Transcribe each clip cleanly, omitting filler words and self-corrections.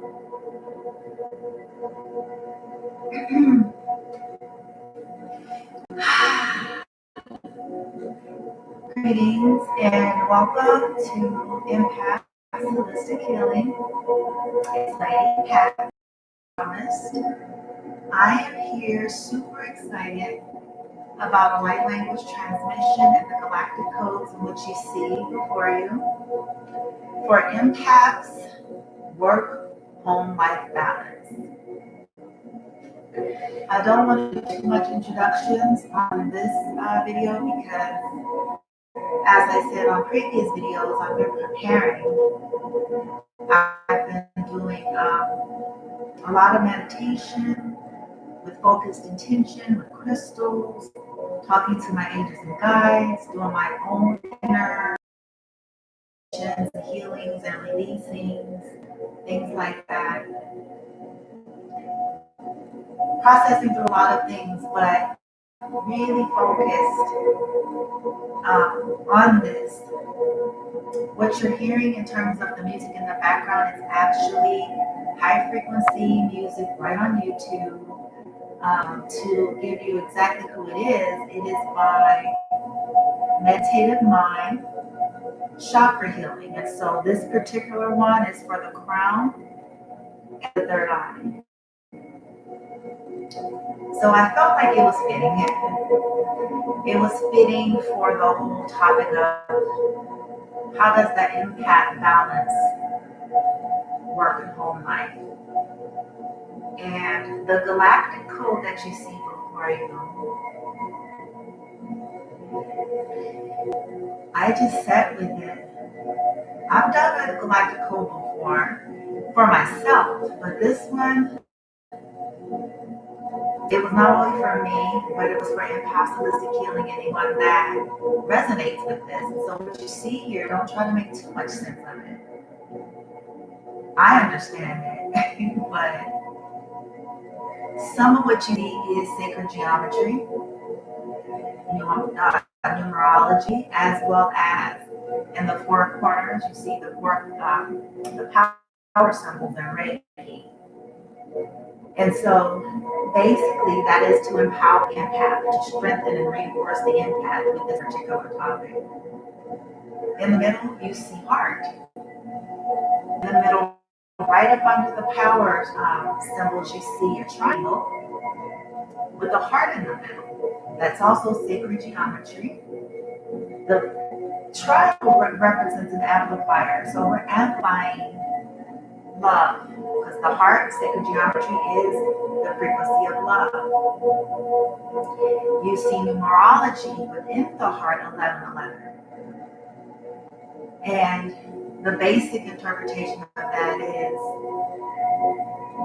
Greetings and welcome to Empath Holistic Healing. It's Lady Pat Promised. I am here super excited about a light language transmission and the galactic codes in which you see before you for empaths work home life balance. I don't want to do too much introductions on this video because, as I said on previous videos, I've been preparing. I've been doing a lot of meditation with focused intention, with crystals, talking to my angels and guides, doing my own inner healings and releasings, things like that. Processing through a lot of things, but really focused on this. What you're hearing in terms of the music in the background is actually high frequency music right on YouTube. To give you exactly who it is by Meditative Mind Chakra Healing. And so this particular one is for the crown and the third eye. So I felt like it was fitting. It was fitting for the whole topic of how does that empath balance work and home life. And the galactic code that you see before you, I just sat with it. I've done a galactic code before for myself, but this one, it was not only for me, but it was for Empath Holistic Healing, anyone that resonates with this. And so what you see here, don't try to make too much sense of it. I understand it, but some of what you see is sacred geometry, numerology, as well as in the four corners, you see the power symbols and Reiki. And so basically that is to empower the empath, to strengthen and reinforce the empath with this particular topic. In the middle, you see heart. In the middle, right up under the power symbols, you see a triangle with a heart in the middle. That's also sacred geometry. The triangle represents an amplifier, so we're amplifying love, because the heart, sacred geometry, is the frequency of love. You see numerology within the heart, 1111. And the basic interpretation of that is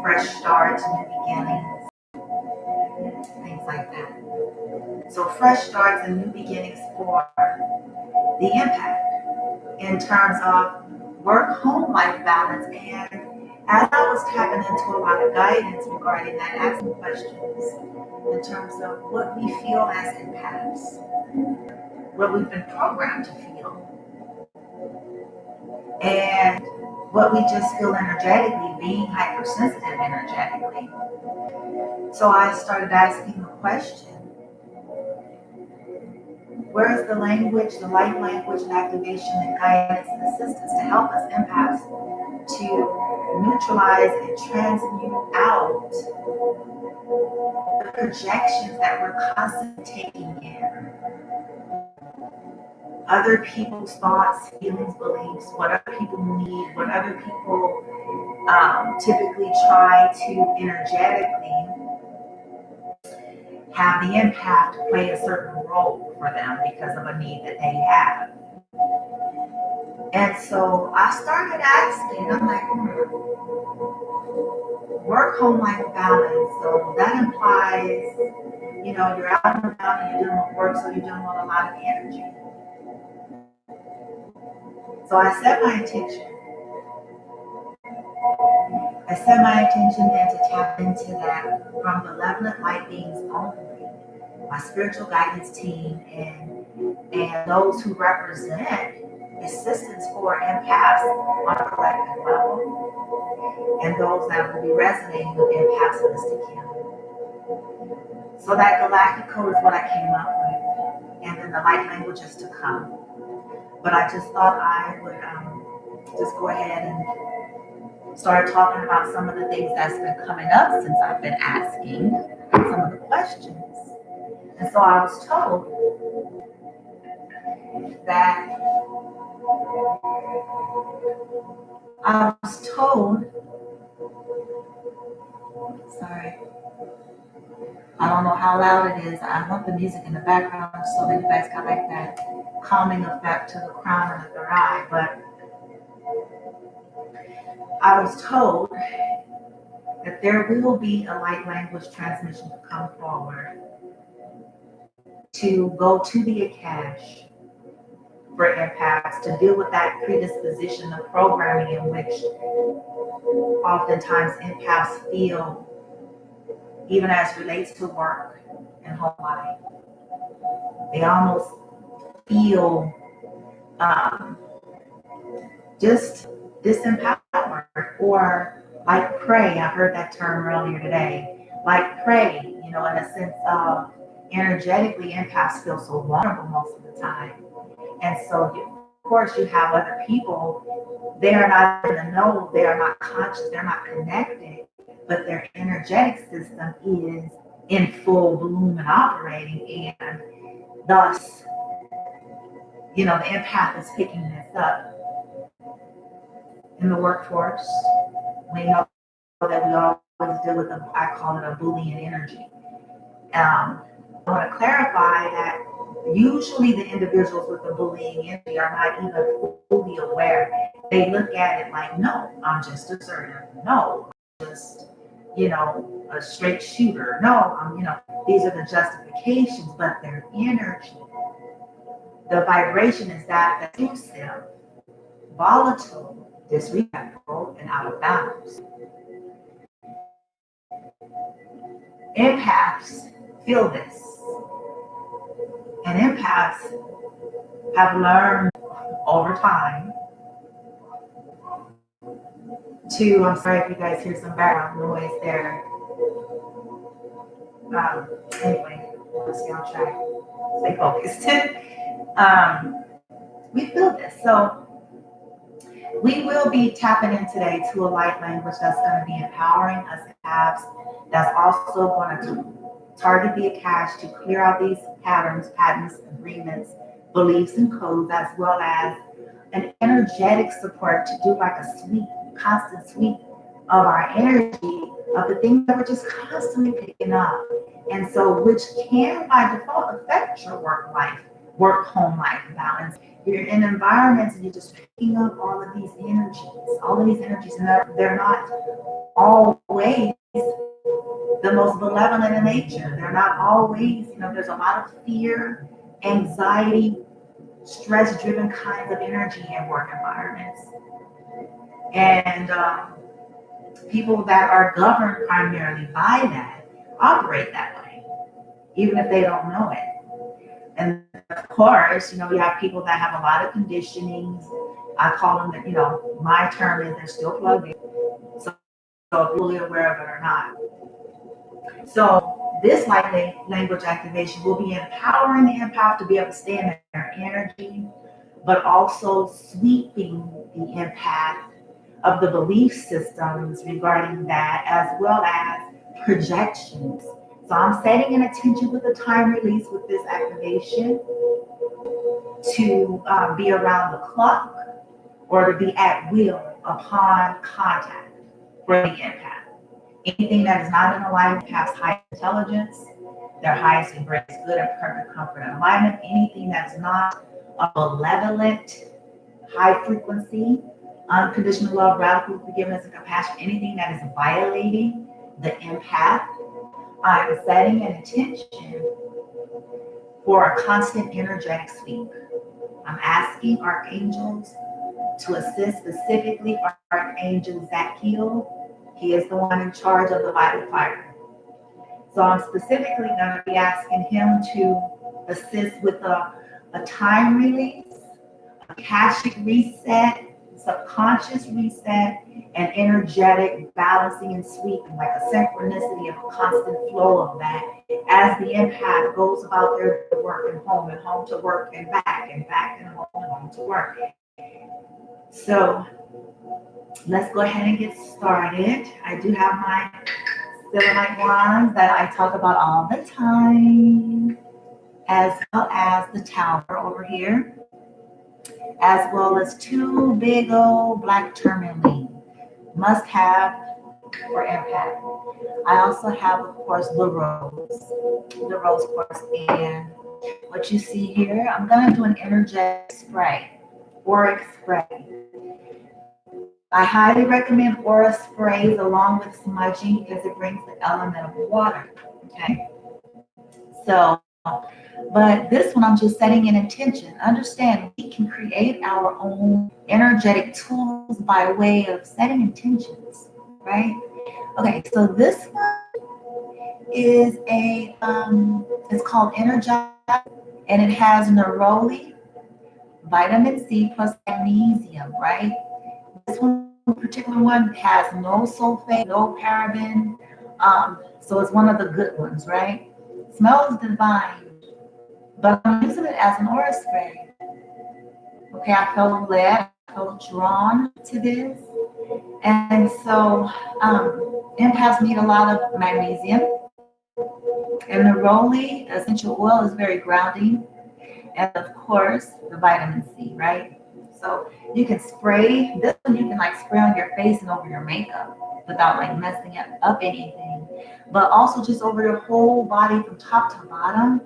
fresh starts, new beginnings, things like that. So fresh starts and new beginnings for the empath in terms of work-home life balance. And as I was tapping into a lot of guidance regarding that, asking questions in terms of what we feel as empaths, what we've been programmed to feel, and what we just feel energetically, being hypersensitive energetically. So I started asking the question, where is the language, the light language and activation and guidance and assistance to help us empaths to neutralize and transmute out the projections that we're constantly taking in? Other people's thoughts, feelings, beliefs, what other people need, what other people typically try to energetically have the empath to play a certain role for them because of a need that they have. And so I started asking, I'm like, work home life balance. So that implies, you're out and about and you're doing work, so you're doing a lot of energy. So I set my intention. I set my intention then to tap into that from benevolent light beings only, my spiritual guidance team, and those who represent assistance for empaths on a collective level. and those that will be resonating with Empath's mystic healing. So that galactic code is what I came up with, and then the light languages to come. But I just thought I would just go ahead and start talking about some of the things that's been coming up since I've been asking some of the questions. And so I was told that sorry, I don't know how loud it is. I want the music in the background so that you guys got like that calming effect to the crown of the third eye. But I was told that there will be a light language transmission to come forward to go to the Akash for empaths to deal with that predisposition of programming in which oftentimes empaths feel, even as relates to work and home life. They almost feel just disempowered, or like prey. I heard that term earlier today. Like prey, in a sense of energetically, empaths feel so vulnerable most of the time. And so, of course, you have other people, they are not in the know, they are not conscious, they're not connected, but their energetic system is in full bloom and operating. And thus, the empath is picking this up. In the workforce, we know that we always deal with I call it a Boolean energy. I want to clarify that usually the individuals with the bullying energy are not even fully aware. They look at it like, no, I'm just assertive. No, I'm just, a straight shooter. No, these are the justifications, but their energy, the vibration is that elusive, volatile, disrespectful, and out of bounds. Empaths feel this. And empaths have learned over time to, I'm sorry if you guys hear some background noise there. Anyway, let's stay on track, stay focused. We feel this. So we will be tapping in today to a light language that's going to be empowering us empaths, that's also going to target the Akash to clear out these patterns, agreements, beliefs, and codes, as well as an energetic support to do like a sweep, constant sweep of our energy of the things that we're just constantly picking up. And so, which can by default affect your work-home life balance. You're in environments and you're just picking up all of these energies, and they're not always the most benevolent in nature. They're not always, there's a lot of fear, anxiety, stress-driven kinds of energy in work environments. And people that are governed primarily by that operate that way, even if they don't know it. And of course, you have people that have a lot of conditionings. I call them that, my term is they're still plugged in. So fully aware of it or not. So this light language activation will be empowering the empath to be able to stay in their energy, but also sweeping the empath of the belief systems regarding that, as well as projections. So I'm setting an intention with a time release with this activation to be around the clock or to be at will upon contact for the empath. Anything that is not in alignment with empath's high intelligence, their highest and greatest good and perfect comfort and alignment, anything that is not a malevolent, high frequency, unconditional love, radical forgiveness, and compassion, anything that is violating the empath, I'm setting an intention for a constant energetic sweep. I'm asking archangels to assist, specifically Archangel Zadkiel. He is the one in charge of the vital fire. So I'm specifically going to be asking him to assist with a time release, a Akashic reset. subconscious reset, and energetic balancing and sweeping, like a synchronicity of a constant flow of that as the empath goes about their work and home to work and back and home to work. So let's go ahead and get started. I do have my selenite wands that I talk about all the time, as well as the tower over here, as well as two big old black tourmaline, must have for empath. I also have, of course, the rose quartz, and what you see here, I'm gonna do an energetic spray, auric spray. I highly recommend aura sprays along with smudging because it brings the element of water. Okay, so but this one I'm just setting an intention. Understand we can create our own energetic tools by way of setting intentions, right? Okay, so this one is it's called Energize, and it has neroli, vitamin C plus magnesium, right? This one, particular one, has no sulfate, no paraben, so it's one of the good ones, right? Smells divine, but I'm using it as an aura spray. Okay, I felt led, I felt drawn to this, and so empaths need a lot of magnesium, and neroli essential oil is very grounding, and of course the vitamin C, right? So you can spray this one. You can like spray on your face and over your makeup without like messing up anything, but also just over your whole body from top to bottom,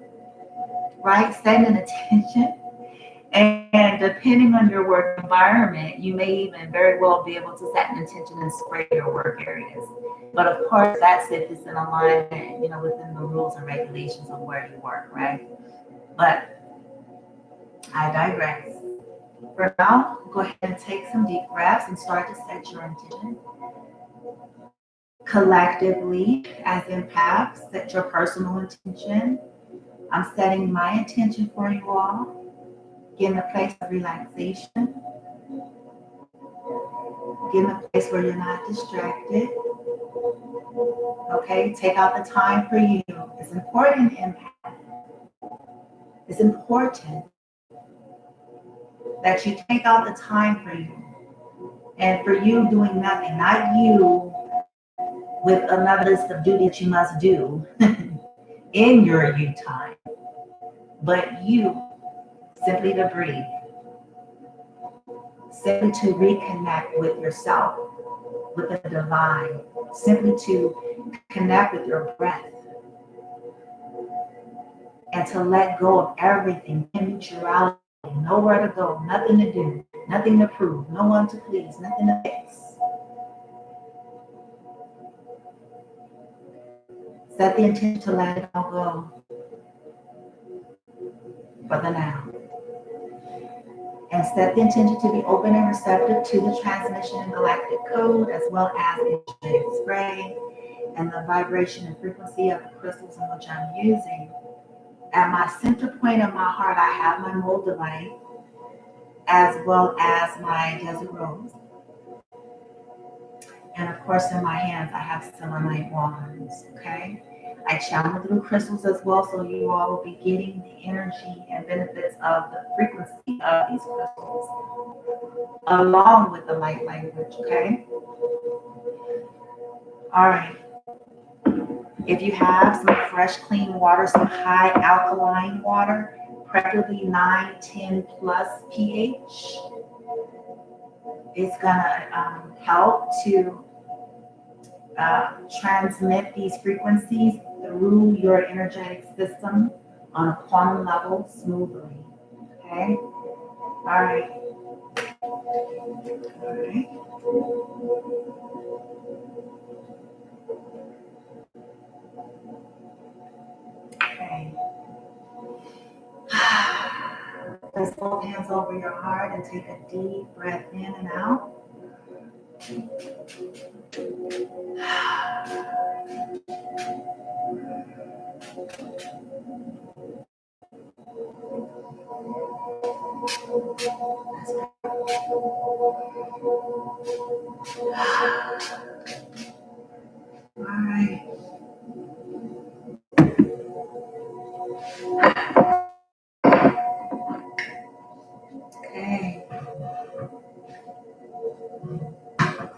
right? Setting an intention. And depending on your work environment, you may even very well be able to set an intention and spray your work areas. But of course, that's if it's in alignment, within the rules and regulations of where you work, right? But I digress. For now, go ahead and take some deep breaths and start to set your intention. Collectively, as empaths, set your personal intention. I'm setting my intention for you all. Get in a place of relaxation. Get in a place where you're not distracted. Okay, take out the time for you. It's important, empath. It's important that you take out the time for you. And for you doing nothing, not you with another list of duties you must do in your you time, but you simply to breathe, simply to reconnect with yourself, with the divine, simply to connect with your breath, and to let go of everything, mutuality, nowhere to go, nothing to do, nothing to prove, no one to please, nothing to fix. Set the intention to let it all go for the now. And set the intention to be open and receptive to the transmission and galactic code, as well as energetic spray and the vibration and frequency of the crystals in which I'm using. At my center point of my heart, I have my moldavite, as well as my desert rose. And of course, in my hands, I have selenite wands, okay? I channel through crystals as well, so you all will be getting the energy and benefits of the frequency of these crystals, along with the light language, okay? All right. If you have some fresh, clean water, some high alkaline water, preferably 9, 10 plus pH, it's gonna help to transmit these frequencies through your energetic system on a quantum level smoothly. Okay? All right. All right. Okay. Place both hands over your heart and take a deep breath in and out.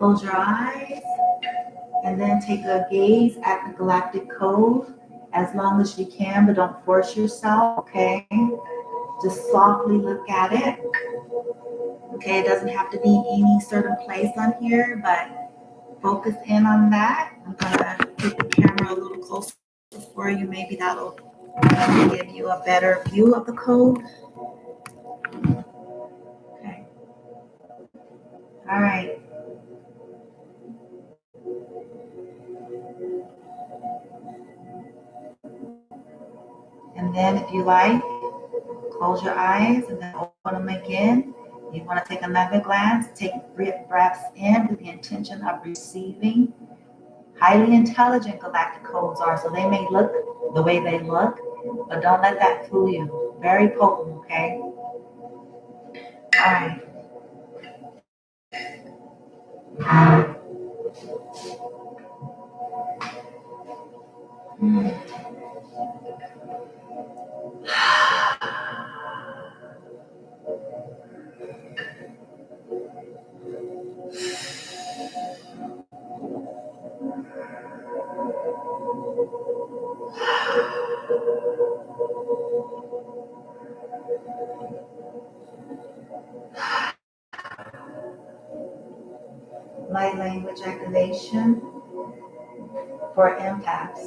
Close your eyes and then take a gaze at the galactic code as long as you can, but don't force yourself, okay? Just softly look at it. Okay, it doesn't have to be any certain place on here, but focus in on that. I'm gonna get the camera a little closer for you. Maybe that'll give you a better view of the code. Okay. All right. And then if you like, close your eyes and then open them again. You want to take another glance, take 3 breaths in with the intention of receiving. Highly intelligent galactic codes are, so they may look the way they look, but don't let that fool you. Very potent, okay? All right. Light language activation for empaths.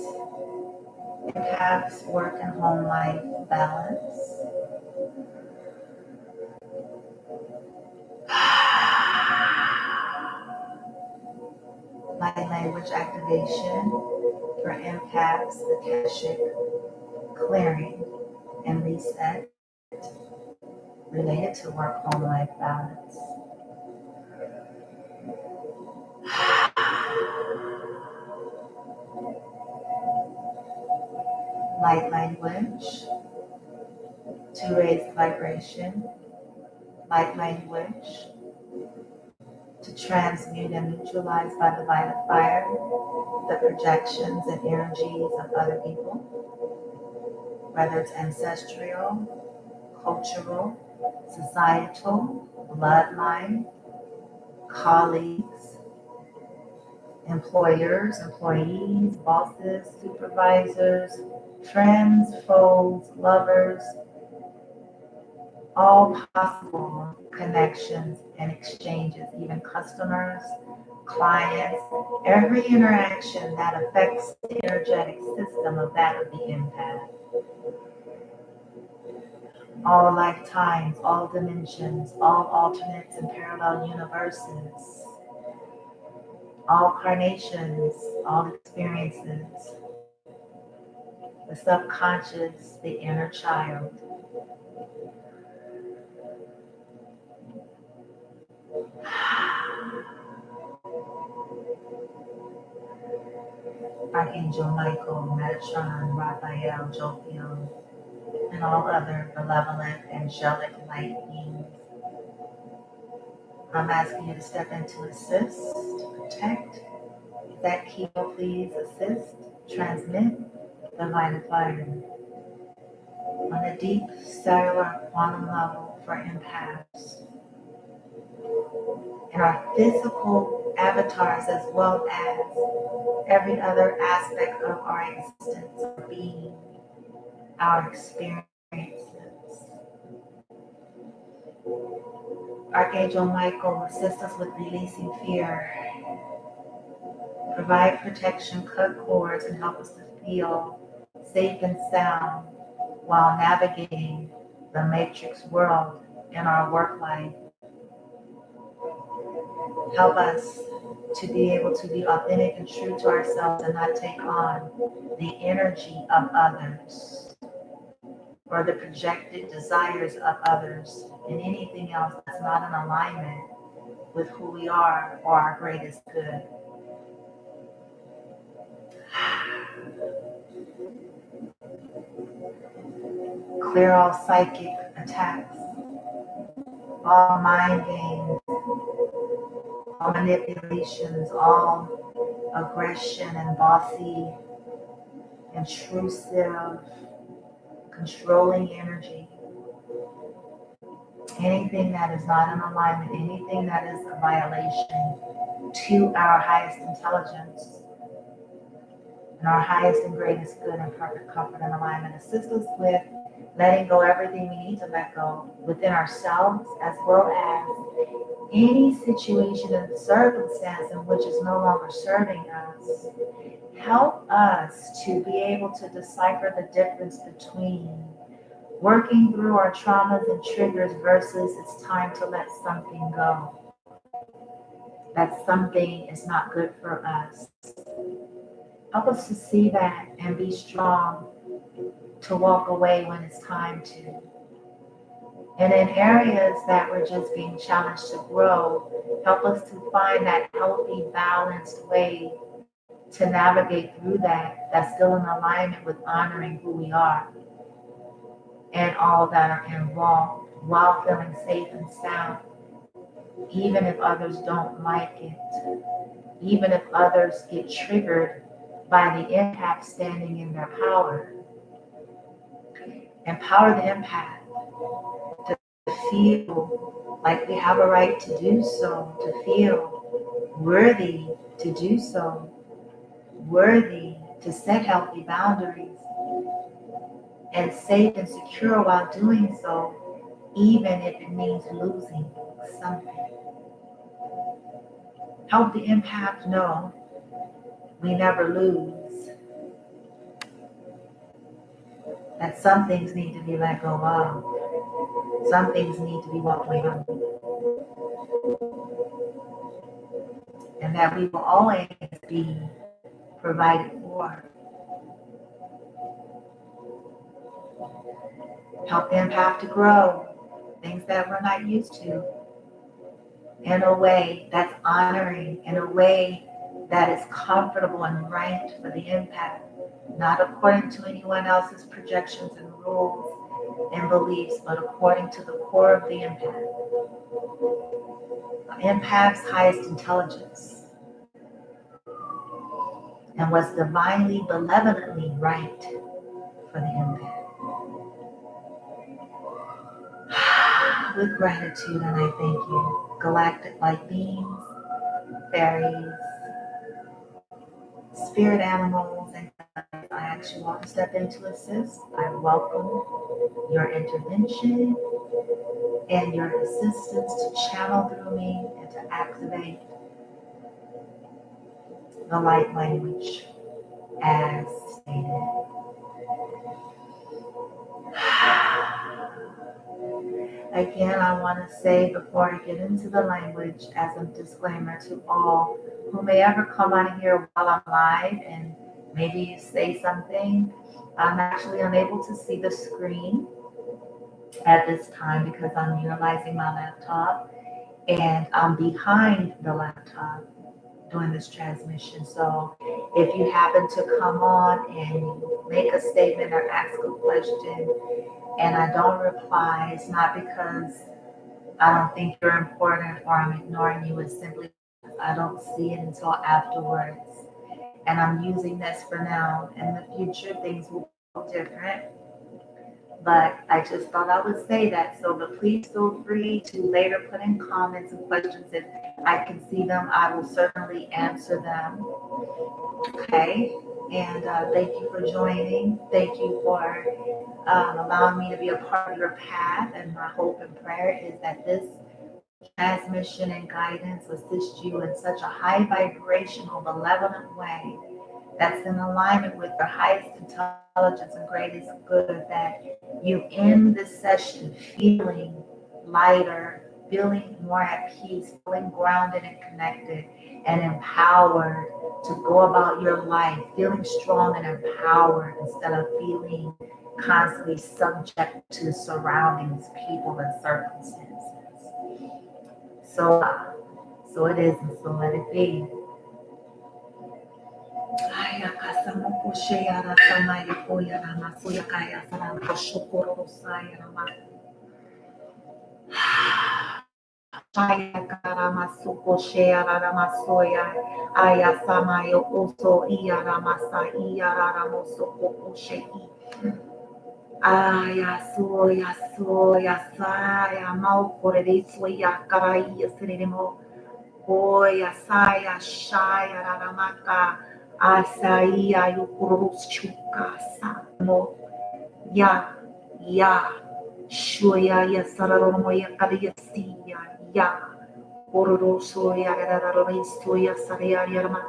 Empaths work in home life balance. Light language activation for empaths, Akashic clearing and reset related to work home life balance. Light language to raise the vibration. Light language to transmute and neutralize by the light of fire the projections and energies of other people, whether it's ancestral, cultural, societal, bloodline, colleagues, employers, employees, bosses, supervisors, friends, foes, lovers, all possible connections and exchanges, even customers, clients, every interaction that affects the energetic system of that of the empath. All lifetimes, all dimensions, all alternates and parallel universes, all carnations, all experiences, the subconscious, the inner child. Archangel Michael, Metatron, Raphael, Jophiel, and all other benevolent angelic light beings. I'm asking you to step in to assist, protect. If that key will please assist, transmit the light of fire on a deep cellular quantum level for empaths in our physical avatars as well as every other aspect of our existence, our being, our experiences. Archangel Michael assist us with releasing fear, provide protection, cut cords, and help us to feel safe and sound while navigating the matrix world in our work life. Help us to be able to be authentic and true to ourselves and not take on the energy of others or the projected desires of others and anything else that's not in alignment with who we are or our greatest good. Clear all psychic attacks, all mind games, all manipulations, all aggression and bossy, intrusive, controlling energy. Anything that is not in alignment, anything that is a violation to our highest intelligence and our highest and greatest good and perfect comfort and alignment. Assist us with letting go everything we need to let go within ourselves, as well as any situation and circumstance in which is no longer serving us. Help us to be able to decipher the difference between working through our traumas and triggers versus it's time to let something go. That something is not good for us. Help us to see that and be strong to walk away when it's time to. And in areas that we're just being challenged to grow, help us to find that healthy, balanced way to navigate through that, that's still in alignment with honoring who we are and all that are involved while feeling safe and sound, even if others don't like it, even if others get triggered by the empath standing in their power. Empower the empath to feel like we have a right to do so, to feel worthy to do so, worthy to set healthy boundaries and safe and secure while doing so, even if it means losing something. Help the empath know we never lose, that some things need to be let go of, some things need to be walked away from, and that we will always be provided for. Help the empath to grow things that we're not used to in a way that's honoring, in a way that is comfortable and right for the empath, not according to anyone else's projections and rules and beliefs, but according to the core of the empath. The empath's highest intelligence and what's divinely, benevolently right for the empath. With gratitude, and I thank you, galactic light beings, fairies, spirit animals, and I ask you all to step in to assist. I welcome your intervention and your assistance to channel through me and to activate the light language as stated. Again, I want to say before I get into the language, as a disclaimer to all who may ever come on here while I'm live and maybe say something, I'm actually unable to see the screen at this time because I'm utilizing my laptop and I'm behind the laptop doing this transmission. So if you happen to come on and you make a statement or ask a question and I don't reply, it's not because I don't think you're important or I'm ignoring you. It's simply because I don't see it until afterwards. And I'm using this for now. In the future, things will be different. But I just thought I would say that. So but please feel free to later put in comments and questions. If I can see them, I will certainly answer them. Okay. And thank you for joining. Thank you for allowing me to be a part of your path. And my hope and prayer is that this transmission and guidance assist you in such a high vibrational, benevolent way that's in alignment with your highest intelligence and greatest good, that you end this session feeling lighter, feeling more at peace, feeling grounded and connected and empowered to go about your life, feeling strong and empowered instead of feeling constantly subject to surroundings, people, and circumstances. So it is, and so let it be. Oya saya shaya raramaka asaya yukuruschuka mo ya shoya ya sararamo ya kadiyasiya ya ororoso ya rarararisto ya saraya yarma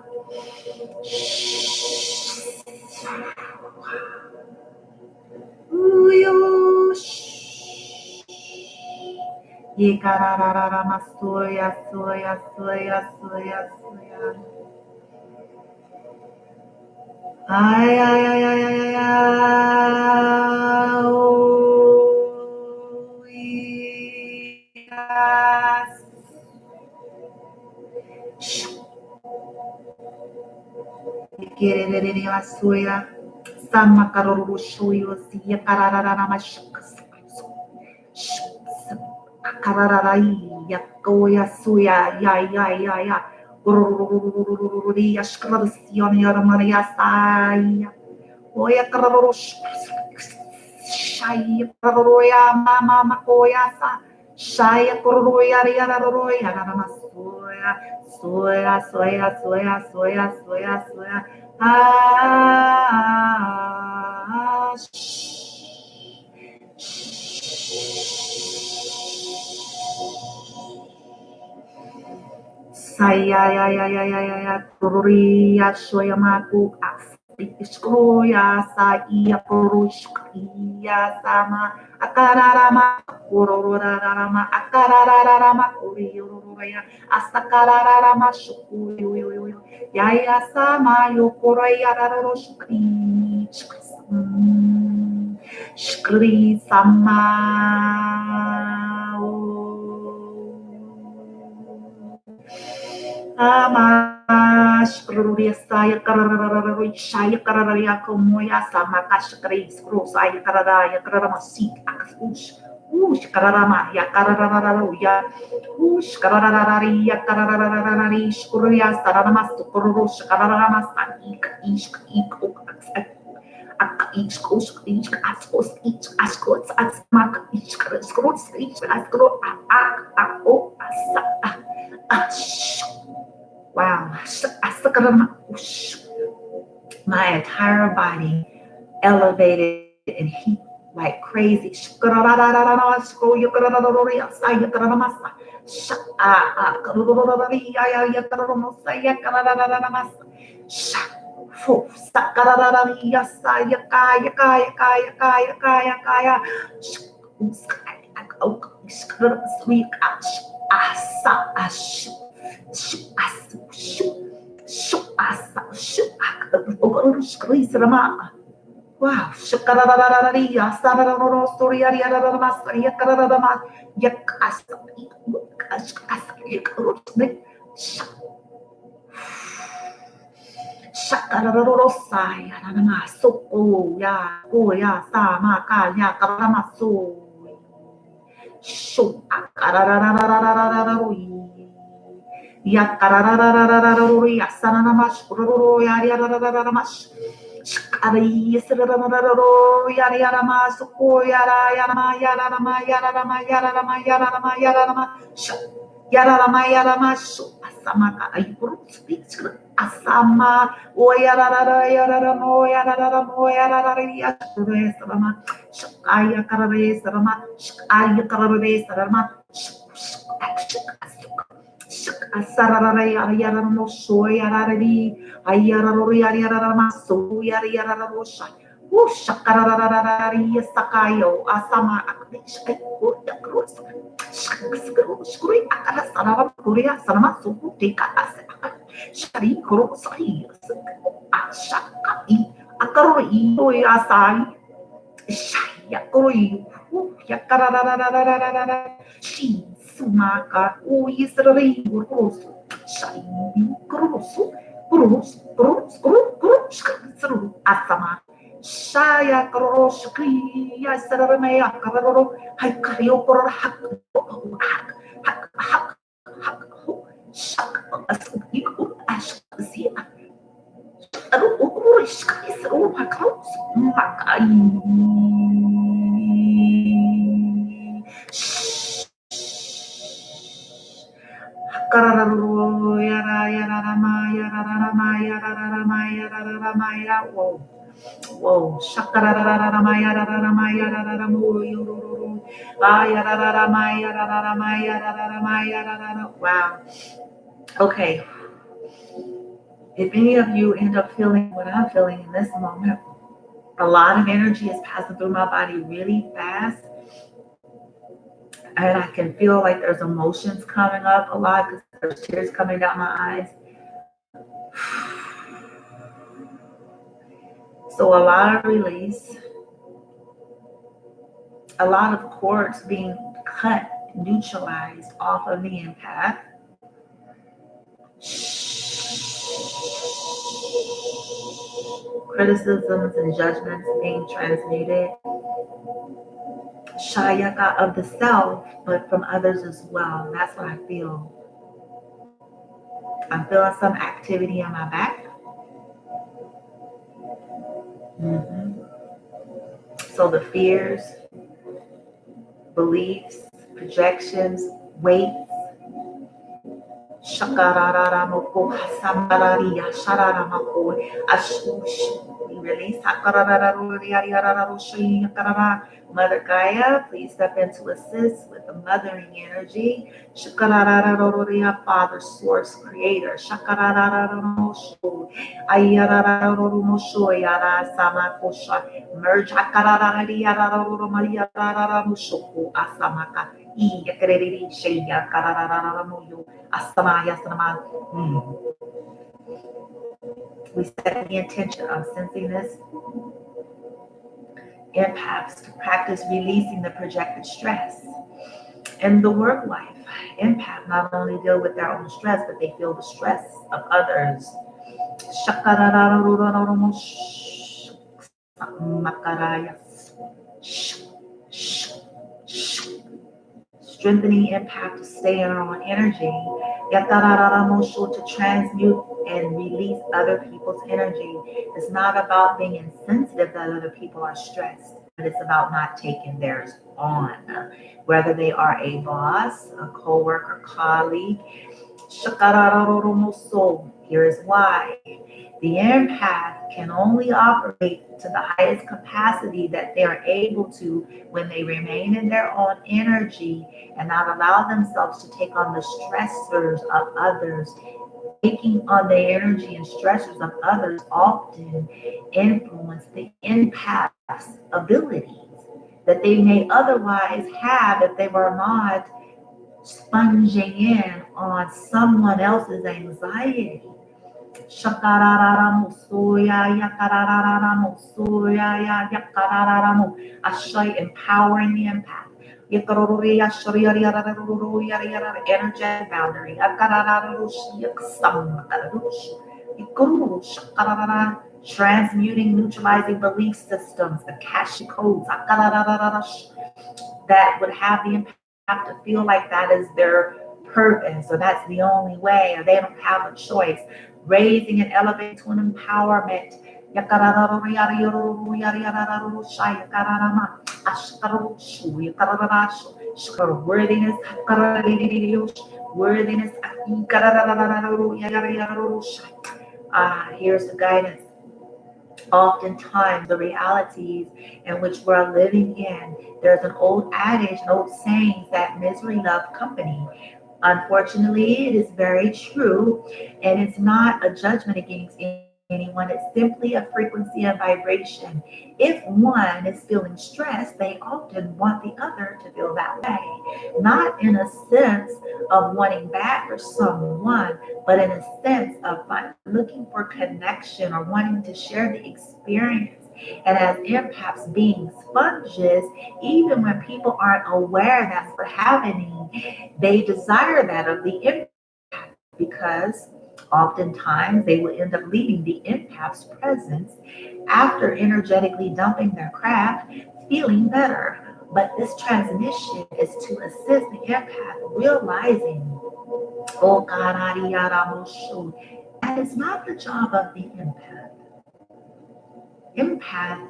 uyo ye karararama soya ay ay ay ay ay ay oh, yes. Kerererera soya sama karoro shoyo siya karararama shukas karararai ya koya soya ya gororororororori ya shkarasiya ya ramaya saya oya karoro shaya karoro ya mama makoya sa shaya karoro ya rama soya ah saya Gloria Shoyamaku Iskroya sa iya Purushkia sama Akararama Kurorarama Akararama Kuriyoraya Asakararama Shukuyu Yaya sama Yokoraya Raroshki Shkri sama Amash Ruria Shaya Kararia Komoya Samakash Grace Rosaya Karaya Karamasi Akush Ush Karama Yakarararuya Ush Karararia Kararari Shkuria Saranamas Kurush Kararamas Ish each coast, each ascos, each ascots, asmak, each scrots, each ascro, wow, my entire body elevated in heat like crazy. Wow, shakarararariya, sarararorostoriariararamasaria, karararama, yakasa, shakararorosaya, nanamaso, ya, ya, sama, kaya, karamaso, shu, akararararararararoi, yakarararararararoi, asananamash, kurororiariarararamash, Shkari Sirararo Yarama Suko Yara Yarama Yarama Yarama Yarama Yarama Yarama Yarama Yarama Asamaka Ayuru speaks Asama Oyarara Yaramo Yaramo Yararia Sarama Shakaya Karare Sarama Shakaya Karare Sarama Asarare Ayaramo Soy Yarari Ayarori Ayarama So Yararosha Shakarari Sakayo Asama Skuri Akara Korea Sama Suku Tika Shari Kurosai Ashakai Akaroi Asai Shaya Koi Yakarara She Sumaka Uisri Urosu Shai Kurosu Kurus Asama Shaya Kurosh Kriya Saramea Karoro Hakario Hak Shak Ashkasia Ukurish is Makai Whoa. Whoa. Wow. Okay. If any of you end up feeling what I'm feeling in this moment, a lot of energy is passing through my body really fast. And I can feel like there's emotions coming up a lot because there's tears coming down my eyes. So a lot of release, a lot of cords being cut, neutralized off of the empath. Criticisms and judgments being transmuted. Shayaka of the self, but from others as well. That's what I feel. I'm feeling some activity in my back. So the fears, beliefs, projections, weights. We release. Mother Gaia, please step in to assist with the mothering energy. Father, Source, Creator. Merge. We set the intention of sensing this empaths to practice releasing the projected stress. In the work life, empaths not only deal with their own stress, but they feel the stress of others. Strengthening empath to stay in our own energy, to transmute and release other people's energy. It's not about being insensitive that other people are stressed, but it's about not taking theirs on. Whether they are a boss, a co-worker, colleague. Here is why. The empath can only operate to the highest capacity that they are able to when they remain in their own energy and not allow themselves to take on the stressors of others. Taking on the energy and stressors of others often influence the empath's abilities that they may otherwise have if they were not sponging in on someone else's anxiety. Empowering the empath. Energetic boundary. Transmuting, neutralizing belief systems, Akashic codes that would have the empath to feel like that is their purpose, or that's the only way, or they don't have a choice. Raising and elevating to an empowerment. Worthiness. Here's the guidance. Oftentimes, the realities in which we're living in, there's an old adage, an old saying that misery loves company. Unfortunately, it is very true, and it's not a judgment against anyone. It's simply a frequency and vibration. If one is feeling stressed, they often want the other to feel that way. Not in a sense of wanting bad for someone, but in a sense of looking for connection or wanting to share the experience. And as empaths being sponges, even when people aren't aware that's what's happening, they desire that of the empath because oftentimes they will end up leaving the empath's presence after energetically dumping their crap, feeling better. But this transmission is to assist the empath realizing, oh God, that is not the job of the empath. Empath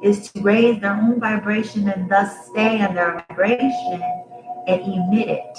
is to raise their own vibration and thus stay in their vibration and emit it.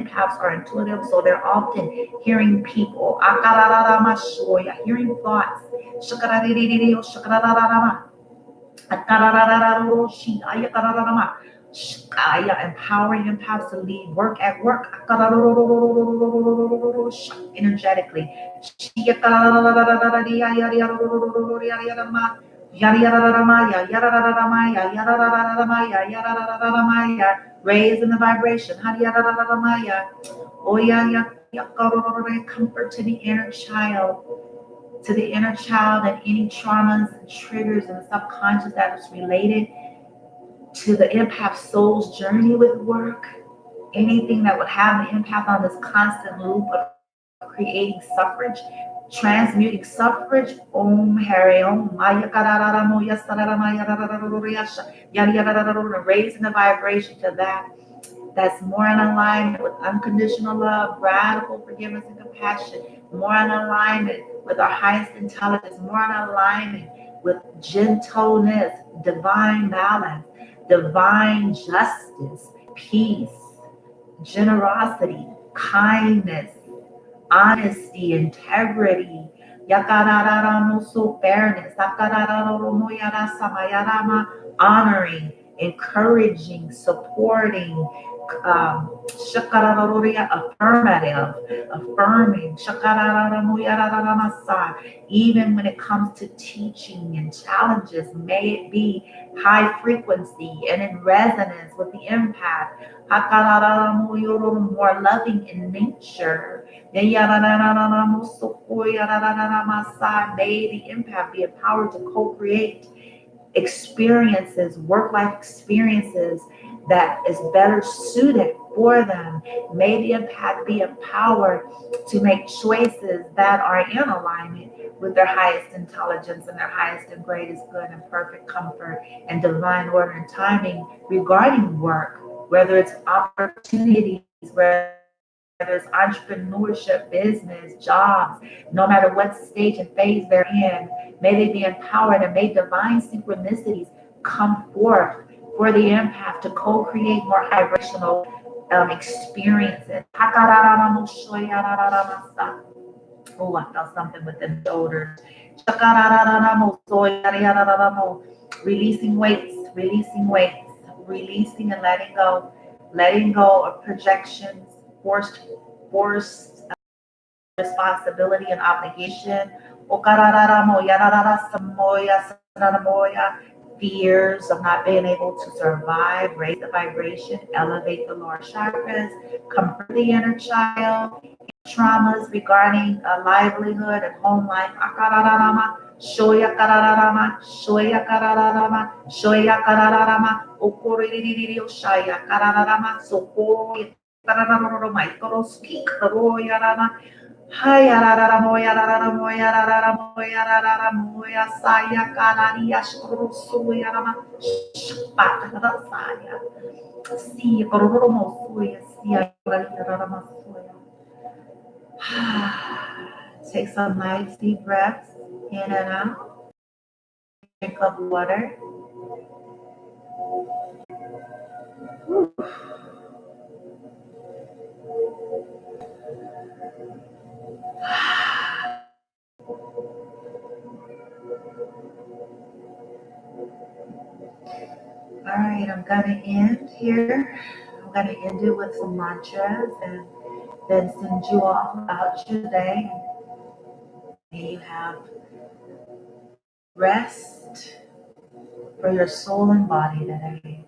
empaths are intuitive, so they're often hearing people, hearing thoughts. Empowering empaths to lead work at work energetically. Raise in the vibration. Comfort to the inner child, and any traumas and triggers and subconscious that is related to the empath soul's journey with work. Anything that would have the empath on this constant loop of creating suffrage, transmuting suffrage. Om Hari Om Maya Karara Moya Sarara Maya raising the vibration to that that's more in alignment with unconditional love, radical forgiveness and compassion, more in alignment with our highest intelligence, more in alignment with gentleness, divine balance, divine justice, peace, generosity, kindness, honesty, integrity, yakarararamoso fairness, sakarararamoyarasamayarama, honoring, encouraging, supporting, shakarararoria, affirmative, affirming, shakarararamoyarararamasa. Even when it comes to teaching and challenges, may it be high frequency and in resonance with the empath. More loving in nature. May the empath be empowered to co-create experiences, work life experiences that is better suited for them. May the empath be empowered to make choices that are in alignment with their highest intelligence and their highest and greatest good and perfect comfort and divine order and timing regarding work, whether it's opportunities, whether it's entrepreneurship, business, jobs, no matter what stage and phase they're in. May they be empowered and may divine synchronicities come forth for the empath to co-create more vibrational experiences. Oh, I felt something within the shoulders. Releasing weights, releasing weights, releasing and letting go of projections, forced responsibility and obligation. Fears of not being able to survive, raise the vibration, elevate the lower chakras, comfort the inner child, traumas regarding livelihood and home life. Shoya karararama, shoya karararama, shoya karararama, okoriririo shaya karararama, sokoya karararama, ikoroski karoya rama, hayarararamoya rararamoya rararamoya rararamoya saya kararia shkurusuya rama, shpakarasaya, siya kororomosuya, siya karararama. Take some nice deep breaths in and out. Drink of water. All right, I'm gonna end here. I'm gonna end it with some mantras and then send you off about your day. May you have rest for your soul and body today.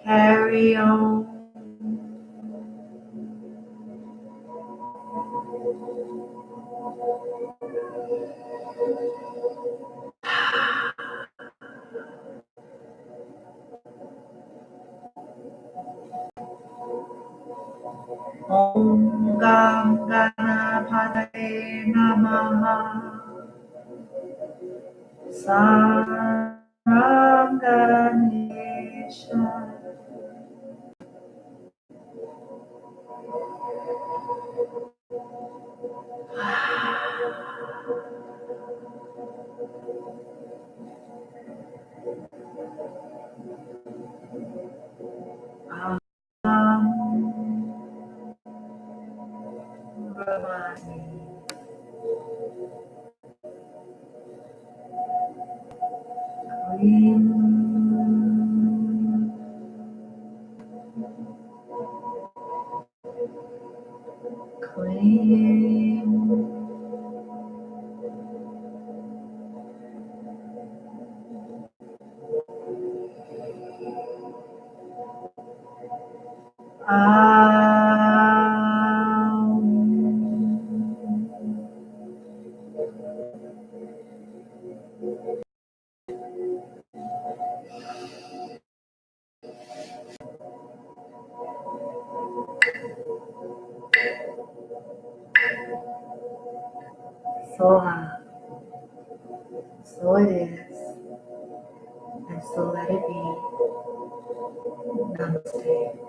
Carry on. Om Ganapataye Namaha Saranganisha. Clean. Soha. So it is, and so let it be. Namaste.